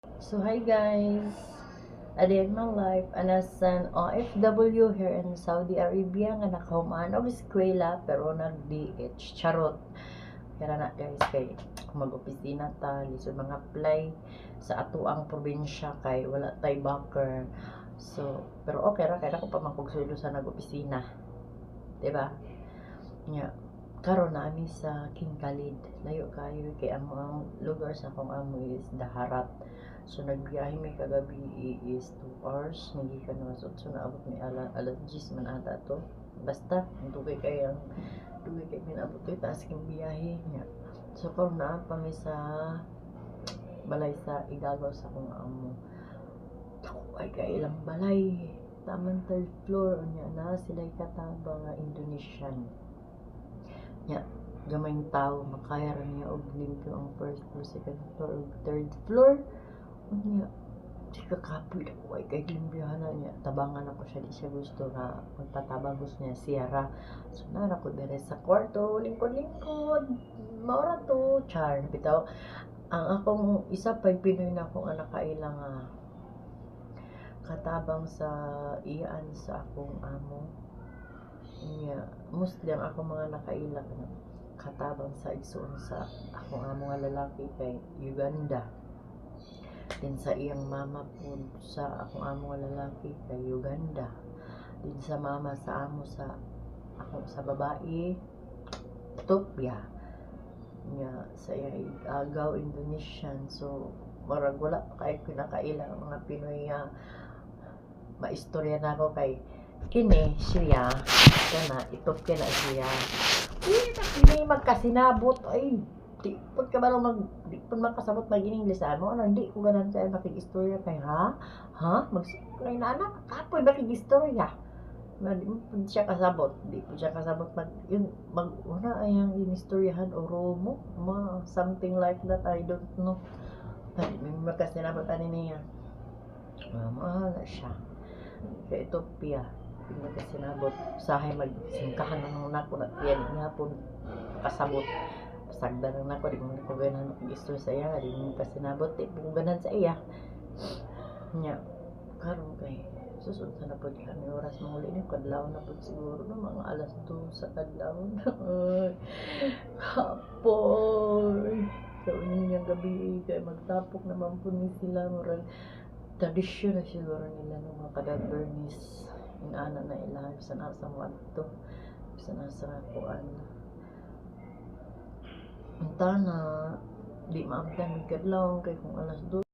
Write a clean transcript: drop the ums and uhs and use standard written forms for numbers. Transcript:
So hi guys, a day in my life, as an OFW here in Saudi Arabia nga nakahuman og eskwela pero nag-DH, charot. Kaya na guys, kay mag-opisina ta, lisod mga apply sa atuang probinsya kay wala tay backer. So, pero okay ra kay ako pa magpagsulo sa nag-opisina. Diba? Nya, karon na ami sa King Khalid. Layo kayo kay ang lugar sa akong amo is Daharat. So nagbiyahe may kagabi is 2 hours, hindi ka na so naabot may alas 10 man ata to. Basta dugay kay minabot to taas king biyahe niya. So karon na pa mi sa balay sa igagaw sa akong amo. Ako ay kailang balay. Taman third floor niya na sila katabang nga Indonesian. Nya gamayng tao makaya ra niya og limpyo ang first floor, second floor, ug third floor. Unya di kakapoy na ko ay kay limbihan na niya tabangan ako siya, di siya gusto nga magtatabang, gusto niya siyara. So nara ko dire sa kwarto lingkod maura to char bitaw ang akong isa pay Pinoy na akong anak kailang katabang sa iyaan sa akong amo niya Muslim ako mga nakailang katabang sa igsoon sa akong amo nga lalaki kay Uganda. Din sa iyang mama po sa akong amo nga lalaki kay Uganda. Din sa mama sa amo sa ako sa babae Ethiopia. Nya sa iyang agaw Indonesian. So marag wala kay kinakailang mga Pinoy nga maistorya na ako kay kini siya kana Ethiopia na siya. Kini magkasinabot ay di pud ka ba di pud makasabot mag-English mo ano hindi ko ganan sa makig-istorya kay ha magsikulay na anak kapoy makig-istorya na di pud siya kasabot mag yun mag una ay ang inistoryahan oromo something like that I don't know ay may makasinabot ani niya mahal na siya sa Ethiopia pinakasinabot sahay magsingkahan ng nako na yan nga po kasabot sagda lang nako di mo ko ganan mag-istorya sa iya di mo kasinabot di mo ganan sa iya nya karon kay susod sa na pud kami oras mahuli ni kadlaw na pud siguro no mga alas 2 sa kadlaw kapoy sa unya gabi kay magtapok naman po ni sila murag tradisyon na siguro nila ng mga kada-Bernis inana na ilahan sa nasa mo adto sa nasa kuan antana di maabdan kadlaw kay kung alas 2